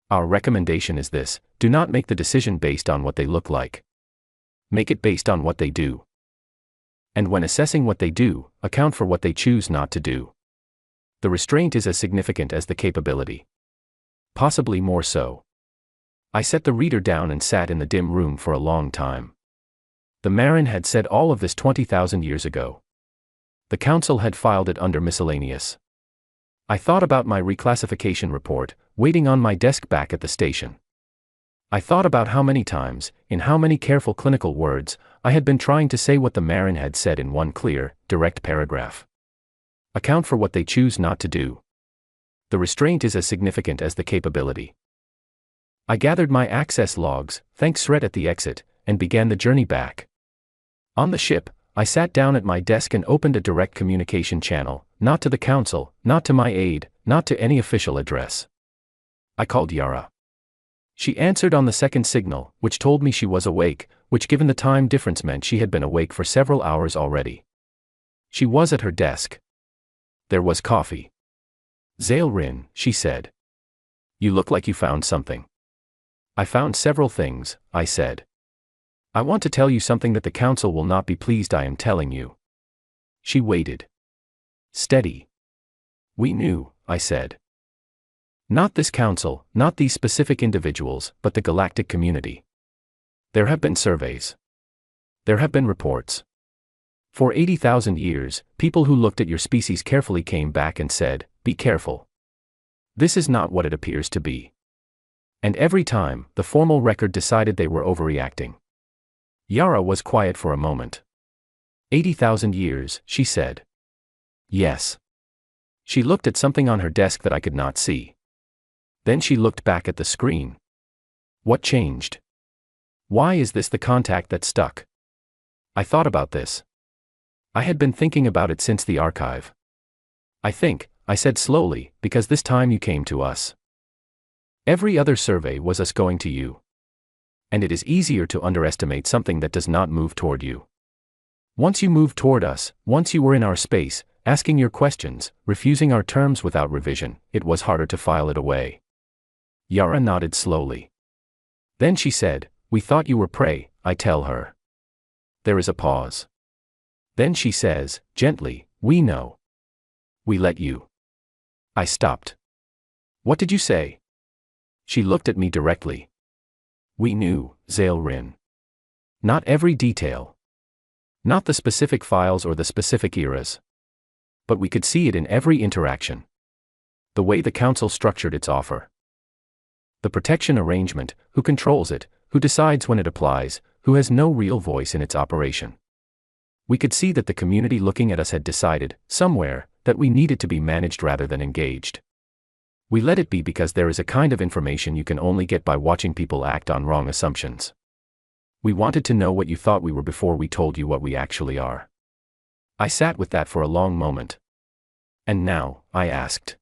Our recommendation is this: do not make the decision based on what they look like. Make it based on what they do. And when assessing what they do, account for what they choose not to do. The restraint is as significant as the capability. Possibly more so. I set the reader down and sat in the dim room for a long time. The Marin had said all of this 20,000 years ago. The Council had filed it under miscellaneous. I thought about my reclassification report, waiting on my desk back at the station. I thought about how many times, in how many careful clinical words, I had been trying to say what the Marin had said in one clear, direct paragraph. Account for what they choose not to do. The restraint is as significant as the capability. I gathered my access logs, thanked Sret at the exit, and began the journey back. On the ship, I sat down at my desk and opened a direct communication channel, not to the Council, not to my aide, not to any official address. I called Yara. She answered on the second signal, which told me she was awake, which given the time difference meant she had been awake for several hours already. She was at her desk. There was coffee. Zailrin, she said. You look like you found something. I found several things, I said. I want to tell you something that the Council will not be pleased I am telling you. She waited. Steady. We knew, I said. Not this Council, not these specific individuals, but the galactic community. There have been surveys. There have been reports. For 80,000 years, people who looked at your species carefully came back and said, be careful. This is not what it appears to be. And every time, the formal record decided they were overreacting. Yara was quiet for a moment. 80,000 years, she said. Yes. She looked at something on her desk that I could not see. Then she looked back at the screen. What changed? Why is this the contact that stuck? I thought about this. I had been thinking about it since the archive. I think, I said slowly, because this time you came to us. Every other survey was us going to you. And it is easier to underestimate something that does not move toward you. Once you moved toward us, once you were in our space, asking your questions, refusing our terms without revision, it was harder to file it away. Yara nodded slowly. Then she said, we thought you were prey, I tell her. There is a pause. Then she says, gently, we know. We let you. I stopped. What did you say? She looked at me directly. We knew, Zailrin. Not every detail. Not the specific files or the specific eras. But we could see it in every interaction. The way the Council structured its offer. The protection arrangement, who controls it, who decides when it applies, who has no real voice in its operation. We could see that the community looking at us had decided, somewhere, that we needed to be managed rather than engaged. We let it be because there is a kind of information you can only get by watching people act on wrong assumptions. We wanted to know what you thought we were before we told you what we actually are. I sat with that for a long moment. And now, I asked.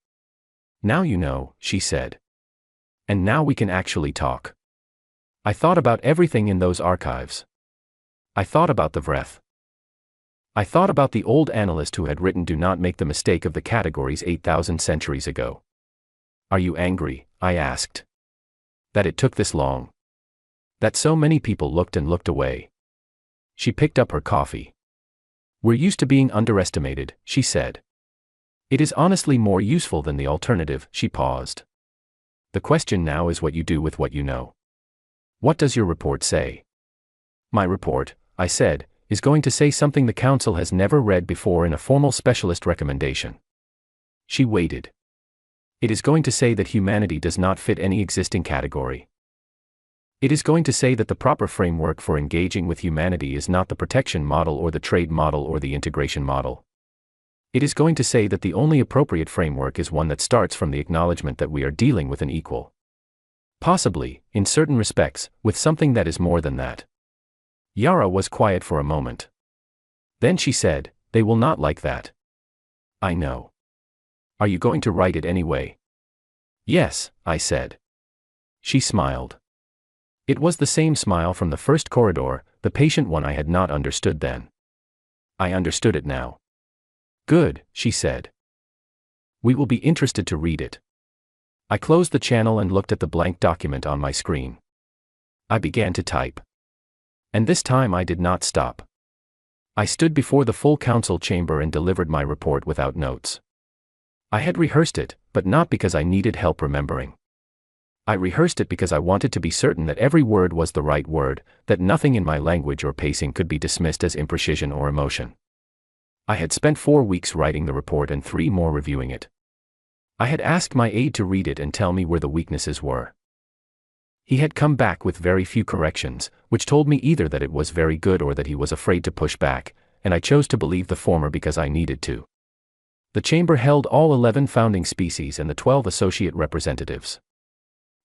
Now you know, she said. And now we can actually talk. I thought about everything in those archives. I thought about the Vreth. I thought about the old analyst who had written do not make the mistake of the categories 8,000 centuries ago. Are you angry? I asked. That it took this long. That so many people looked and looked away. She picked up her coffee. We're used to being underestimated, she said. It is honestly more useful than the alternative, she paused. The question now is what you do with what you know. What does your report say? My report, I said, is going to say something the Council has never read before in a formal specialist recommendation. She waited. It is going to say that humanity does not fit any existing category. It is going to say that the proper framework for engaging with humanity is not the protection model or the trade model or the integration model. It is going to say that the only appropriate framework is one that starts from the acknowledgement that we are dealing with an equal. Possibly, in certain respects, with something that is more than that. Yara was quiet for a moment. Then she said, "They will not like that." "I know. Are you going to write it anyway?" "Yes," I said. She smiled. It was the same smile from the first corridor, the patient one I had not understood then. I understood it now. "Good," she said. "We will be interested to read it." I closed the channel and looked at the blank document on my screen. I began to type. And this time I did not stop. I stood before the full council chamber and delivered my report without notes. I had rehearsed it, but not because I needed help remembering. I rehearsed it because I wanted to be certain that every word was the right word, that nothing in my language or pacing could be dismissed as imprecision or emotion. I had spent 4 weeks writing the report and 3 more reviewing it. I had asked my aide to read it and tell me where the weaknesses were. He had come back with very few corrections, which told me either that it was very good or that he was afraid to push back, and I chose to believe the former because I needed to. The chamber held all 11 founding species and the 12 associate representatives.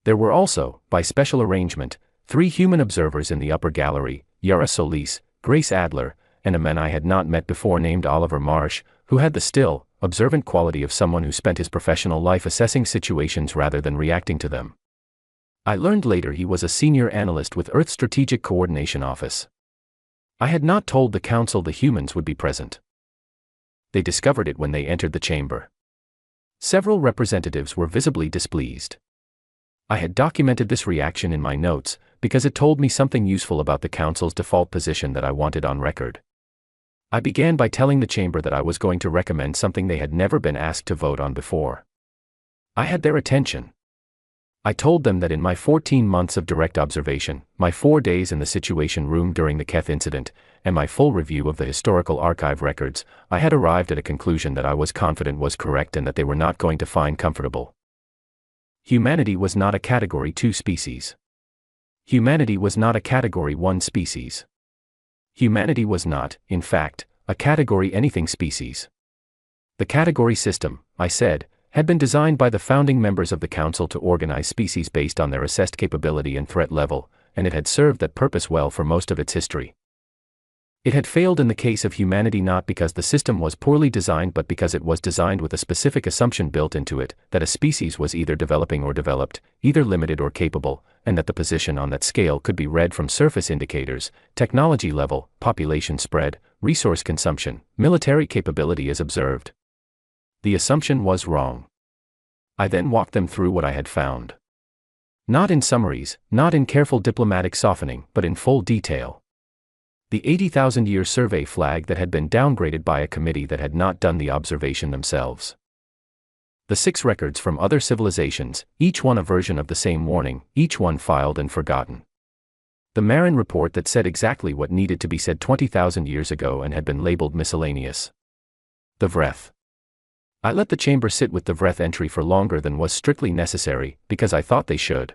There were also, by special arrangement, 3 human observers in the upper gallery, Yara Solis, Grace Adler, and a man I had not met before named Oliver Marsh, who had the still, observant quality of someone who spent his professional life assessing situations rather than reacting to them. I learned later he was a senior analyst with Earth Strategic Coordination Office. I had not told the council the humans would be present. They discovered it when they entered the chamber. Several representatives were visibly displeased. I had documented this reaction in my notes, because it told me something useful about the council's default position that I wanted on record. I began by telling the chamber that I was going to recommend something they had never been asked to vote on before. I had their attention. I told them that in my 14 months of direct observation, my 4 days in the Situation Room during the Keth incident, and my full review of the historical archive records, I had arrived at a conclusion that I was confident was correct and that they were not going to find comfortable. Humanity was not a Category 2 species. Humanity was not a Category 1 species. Humanity was not, in fact, a Category anything species. The category system, I said, had been designed by the founding members of the Council to organize species based on their assessed capability and threat level, and it had served that purpose well for most of its history. It had failed in the case of humanity not because the system was poorly designed but because it was designed with a specific assumption built into it, that a species was either developing or developed, either limited or capable, and that the position on that scale could be read from surface indicators, technology level, population spread, resource consumption, military capability as observed. The assumption was wrong. I then walked them through what I had found. Not in summaries, not in careful diplomatic softening, but in full detail. The 80,000-year survey flag that had been downgraded by a committee that had not done the observation themselves. The 6 records from other civilizations, each one a version of the same warning, each one filed and forgotten. The Marin report that said exactly what needed to be said 20,000 years ago and had been labeled miscellaneous. The Vreth. I let the chamber sit with the Vreth entry for longer than was strictly necessary, because I thought they should.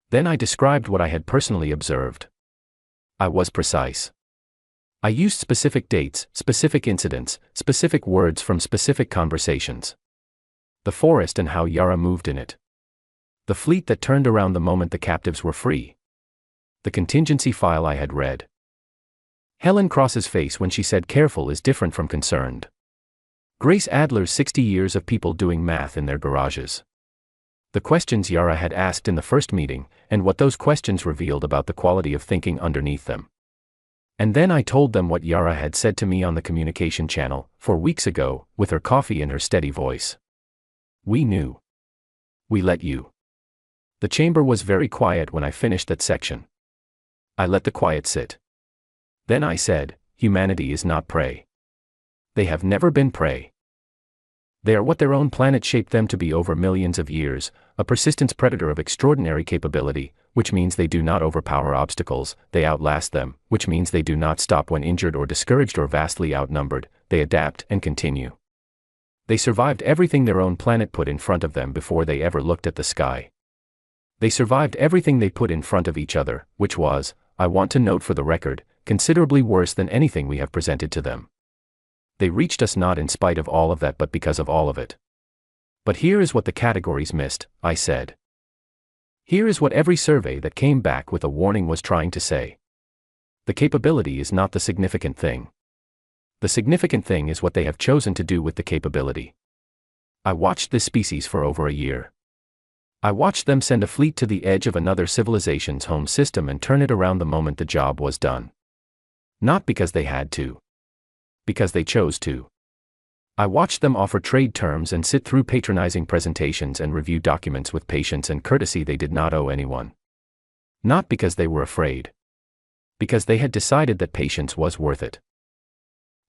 Then I described what I had personally observed. I was precise. I used specific dates, specific incidents, specific words from specific conversations. The forest and how Yara moved in it. The fleet that turned around the moment the captives were free. The contingency file I had read. Helen Cross's face when she said careful is different from concerned. Grace Adler's 60 years of people doing math in their garages. The questions Yara had asked in the first meeting, and what those questions revealed about the quality of thinking underneath them. And then I told them what Yara had said to me on the communication channel, 4 weeks ago, with her coffee and her steady voice. We knew. We let you. The chamber was very quiet when I finished that section. I let the quiet sit. Then I said, humanity is not prey. They have never been prey. They are what their own planet shaped them to be over millions of years, a persistence predator of extraordinary capability, which means they do not overpower obstacles, they outlast them, which means they do not stop when injured or discouraged or vastly outnumbered, they adapt and continue. They survived everything their own planet put in front of them before they ever looked at the sky. They survived everything they put in front of each other, which was, I want to note for the record, considerably worse than anything we have presented to them. They reached us not in spite of all of that but because of all of it. But here is what the categories missed, I said. Here is what every survey that came back with a warning was trying to say. The capability is not the significant thing. The significant thing is what they have chosen to do with the capability. I watched this species for over a year. I watched them send a fleet to the edge of another civilization's home system and turn it around the moment the job was done. Not because they had to. Because they chose to. I watched them offer trade terms and sit through patronizing presentations and review documents with patience and courtesy they did not owe anyone. Not because they were afraid. Because they had decided that patience was worth it.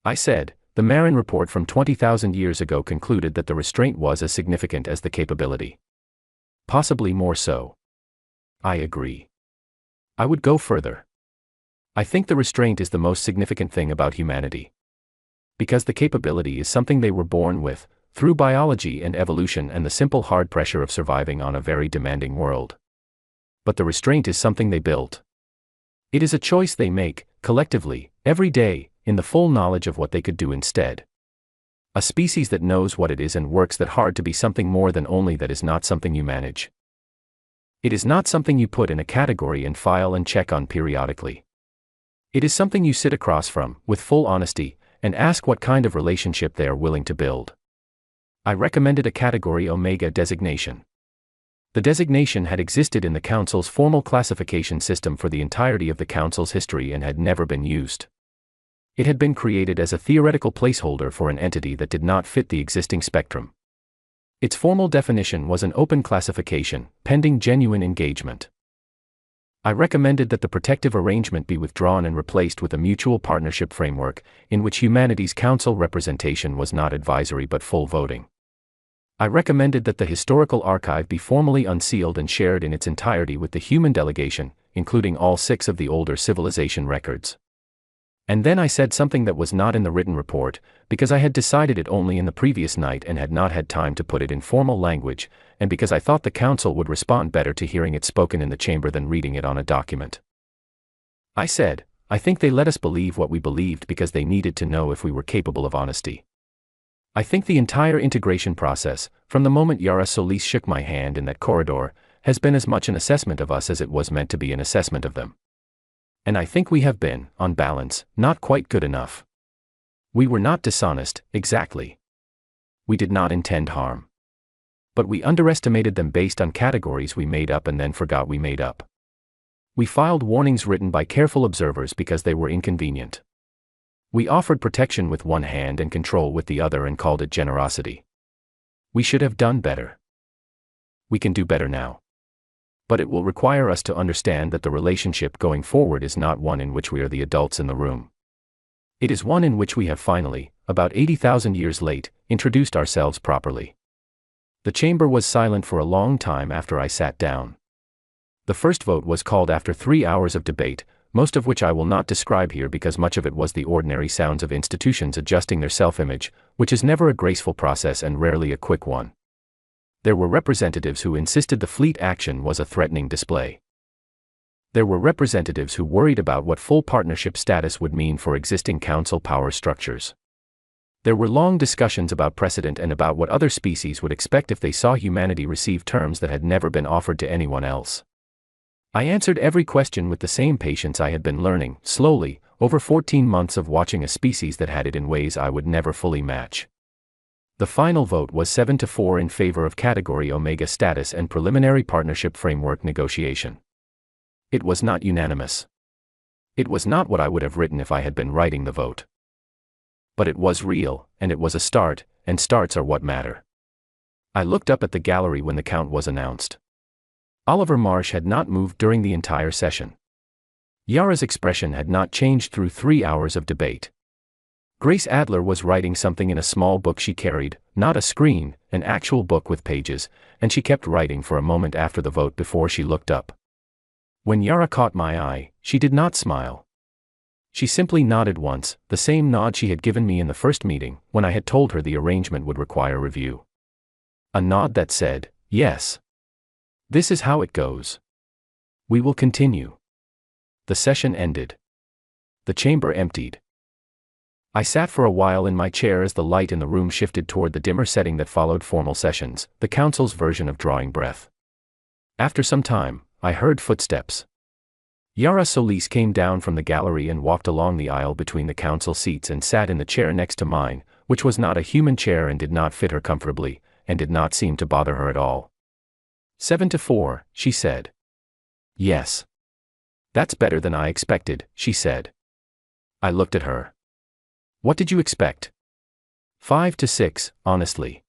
I said, the Marin report from 20,000 years ago concluded that the restraint was as significant as the capability. Possibly more so. I agree. I would go further. I think the restraint is the most significant thing about humanity. Because the capability is something they were born with, through biology and evolution and the simple hard pressure of surviving on a very demanding world. But the restraint is something they built. It is a choice they make, collectively, every day, in the full knowledge of what they could do instead. A species that knows what it is and works that hard to be something more than only that is not something you manage. It is not something you put in a category and file and check on periodically. It is something you sit across from, with full honesty, and ask what kind of relationship they are willing to build. I recommended a Category Omega designation. The designation had existed in the Council's formal classification system for the entirety of the Council's history and had never been used. It had been created as a theoretical placeholder for an entity that did not fit the existing spectrum. Its formal definition was an open classification, pending genuine engagement. I recommended that the protective arrangement be withdrawn and replaced with a mutual partnership framework, in which humanity's council representation was not advisory but full voting. I recommended that the historical archive be formally unsealed and shared in its entirety with the human delegation, including all 6 of the older civilization records. And then I said something that was not in the written report, because I had decided it only in the previous night and had not had time to put it in formal language, and because I thought the council would respond better to hearing it spoken in the chamber than reading it on a document. I said, I think they let us believe what we believed because they needed to know if we were capable of honesty. I think the entire integration process, from the moment Yara Solis shook my hand in that corridor, has been as much an assessment of us as it was meant to be an assessment of them. And I think we have been, on balance, not quite good enough. We were not dishonest, exactly. We did not intend harm. But we underestimated them based on categories we made up and then forgot we made up. We filed warnings written by careful observers because they were inconvenient. We offered protection with one hand and control with the other and called it generosity. We should have done better. We can do better now. But it will require us to understand that the relationship going forward is not one in which we are the adults in the room. It is one in which we have finally, about 80,000 years late, introduced ourselves properly. The chamber was silent for a long time after I sat down. The first vote was called after 3 hours of debate, most of which I will not describe here because much of it was the ordinary sounds of institutions adjusting their self-image, which is never a graceful process and rarely a quick one. There were representatives who insisted the fleet action was a threatening display. There were representatives who worried about what full partnership status would mean for existing council power structures. There were long discussions about precedent and about what other species would expect if they saw humanity receive terms that had never been offered to anyone else. I answered every question with the same patience I had been learning, slowly, over 14 months of watching a species that had it in ways I would never fully match. The final vote was 7-4 in favor of Category Omega status and preliminary partnership framework negotiation. It was not unanimous. It was not what I would have written if I had been writing the vote. But it was real, and it was a start, and starts are what matter. I looked up at the gallery when the count was announced. Oliver Marsh had not moved during the entire session. Yara's expression had not changed through 3 hours of debate. Grace Adler was writing something in a small book she carried, not a screen, an actual book with pages, and she kept writing for a moment after the vote before she looked up. When Yara caught my eye, she did not smile. She simply nodded once, the same nod she had given me in the first meeting, when I had told her the arrangement would require review. A nod that said, yes. This is how it goes. We will continue. The session ended. The chamber emptied. I sat for a while in my chair as the light in the room shifted toward the dimmer setting that followed formal sessions, the council's version of drawing breath. After some time, I heard footsteps. Yara Solis came down from the gallery and walked along the aisle between the council seats and sat in the chair next to mine, which was not a human chair and did not fit her comfortably, and did not seem to bother her at all. 7-4, she said. Yes. That's better than I expected, she said. I looked at her. What did you expect? 5-6, honestly.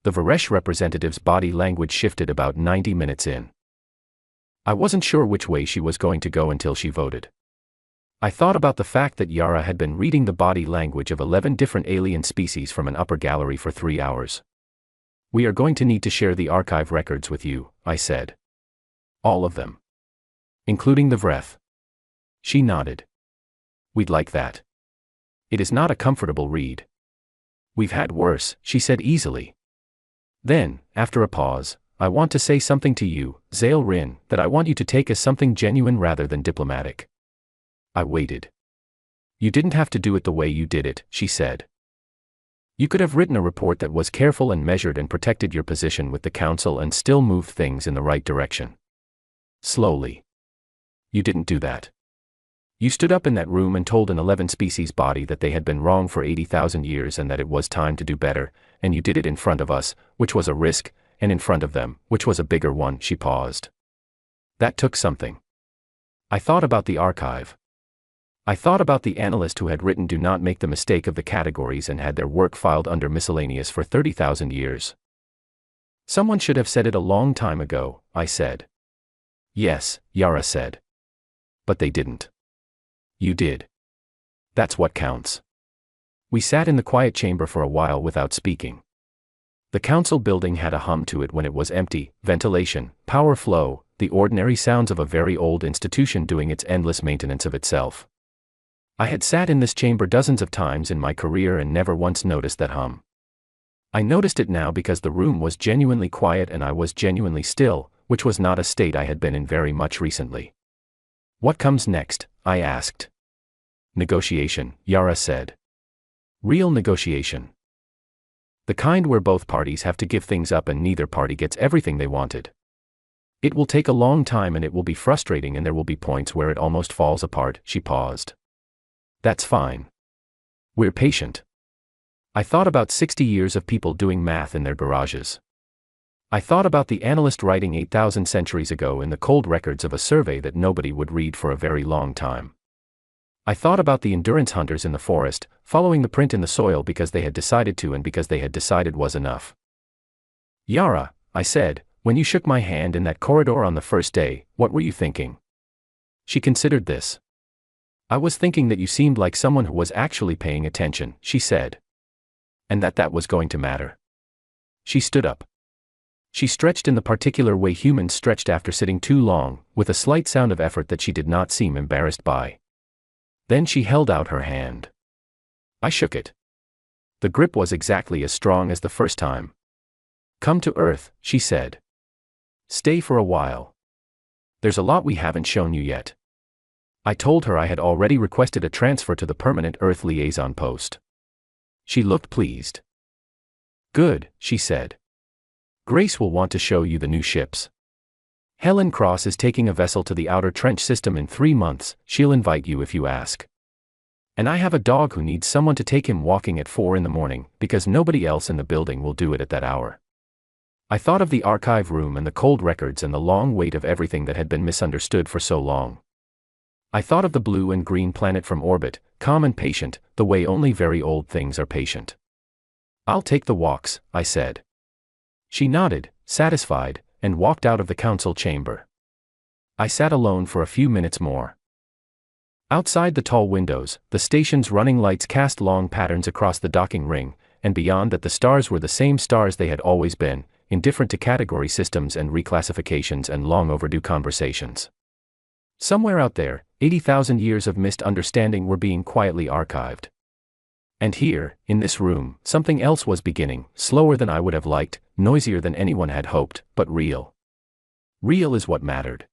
The Varesh representative's body language shifted about 90 minutes in. I wasn't sure which way she was going to go until she voted. I thought about the fact that Yara had been reading the body language of 11 different alien species from an upper gallery for 3 hours. We are going to need to share the archive records with you, I said. All of them. Including the Vreth. She nodded. We'd like that. It is not a comfortable read. We've had worse, she said easily. Then, after a pause, I want to say something to you, Zail Rin, that I want you to take as something genuine rather than diplomatic. I waited. You didn't have to do it the way you did it, she said. You could have written a report that was careful and measured and protected your position with the council and still moved things in the right direction. Slowly. You didn't do that. You stood up in that room and told an 11-species body that they had been wrong for 80,000 years and that it was time to do better, and you did it in front of us, which was a risk, and in front of them, which was a bigger one. She paused. That took something. I thought about the archive. I thought about the analyst who had written "Do not make the mistake of the categories" and had their work filed under miscellaneous for 30,000 years. Someone should have said it a long time ago, I said. Yes, Yara said. But they didn't. You did. That's what counts. We sat in the quiet chamber for a while without speaking. The council building had a hum to it when it was empty, ventilation, power flow, the ordinary sounds of a very old institution doing its endless maintenance of itself. I had sat in this chamber dozens of times in my career and never once noticed that hum. I noticed it now because the room was genuinely quiet and I was genuinely still, which was not a state I had been in very much recently. What comes next? I asked. Negotiation, Yara said. Real negotiation. The kind where both parties have to give things up and neither party gets everything they wanted. It will take a long time and it will be frustrating and there will be points where it almost falls apart. She paused. That's fine. We're patient. I thought about 60 years of people doing math in their garages. I thought about the analyst writing 8,000 centuries ago in the cold records of a survey that nobody would read for a very long time. I thought about the endurance hunters in the forest, following the print in the soil because they had decided to and because they had decided was enough. Yara, I said, when you shook my hand in that corridor on the first day, what were you thinking? She considered this. I was thinking that you seemed like someone who was actually paying attention, she said. And that was going to matter. She stood up. She stretched in the particular way humans stretched after sitting too long, with a slight sound of effort that she did not seem embarrassed by. Then she held out her hand. I shook it. The grip was exactly as strong as the first time. Come to Earth, she said. Stay for a while. There's a lot we haven't shown you yet. I told her I had already requested a transfer to the permanent Earth liaison post. She looked pleased. Good, she said. Grace will want to show you the new ships. Helen Cross is taking a vessel to the Outer Trench system in 3 months, she'll invite you if you ask. And I have a dog who needs someone to take him walking at 4 in the morning, because nobody else in the building will do it at that hour. I thought of the archive room and the cold records and the long wait of everything that had been misunderstood for so long. I thought of the blue and green planet from orbit, calm and patient, the way only very old things are patient. I'll take the walks, I said. She nodded, satisfied, and walked out of the council chamber. I sat alone for a few minutes more. Outside the tall windows, the station's running lights cast long patterns across the docking ring, and beyond that the stars were the same stars they had always been, indifferent to category systems and reclassifications and long overdue conversations. Somewhere out there, 80,000 years of missed understanding were being quietly archived. And here, in this room, something else was beginning, slower than I would have liked, noisier than anyone had hoped, but real. Real is what mattered.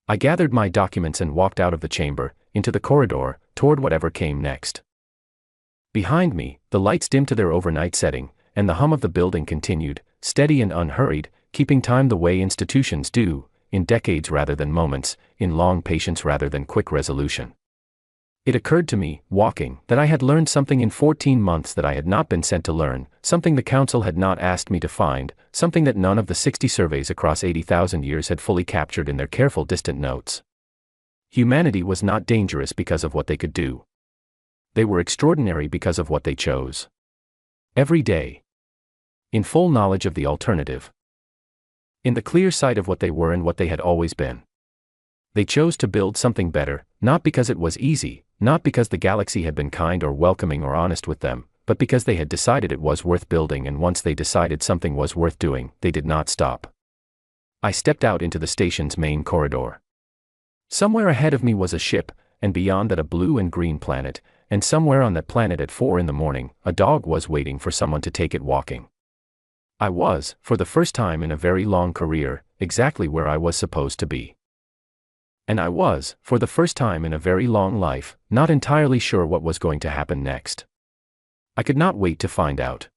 I gathered my documents and walked out of the chamber, into the corridor, toward whatever came next. Behind me, the lights dimmed to their overnight setting, and the hum of the building continued, steady and unhurried, keeping time the way institutions do, in decades rather than moments, in long patience rather than quick resolution. It occurred to me, walking, that I had learned something in 14 months that I had not been sent to learn, something the council had not asked me to find, something that none of the 60 surveys across 80,000 years had fully captured in their careful distant notes. Humanity was not dangerous because of what they could do. They were extraordinary because of what they chose. Every day. In full knowledge of the alternative. In the clear sight of what they were and what they had always been. They chose to build something better, not because it was easy, not because the galaxy had been kind or welcoming or honest with them, but because they had decided it was worth building, and once they decided something was worth doing, they did not stop. I stepped out into the station's main corridor. Somewhere ahead of me was a ship, and beyond that a blue and green planet, and somewhere on that planet at 4 in the morning, a dog was waiting for someone to take it walking. I was, for the first time in a very long career, exactly where I was supposed to be. And I was, for the first time in a very long life, not entirely sure what was going to happen next. I could not wait to find out.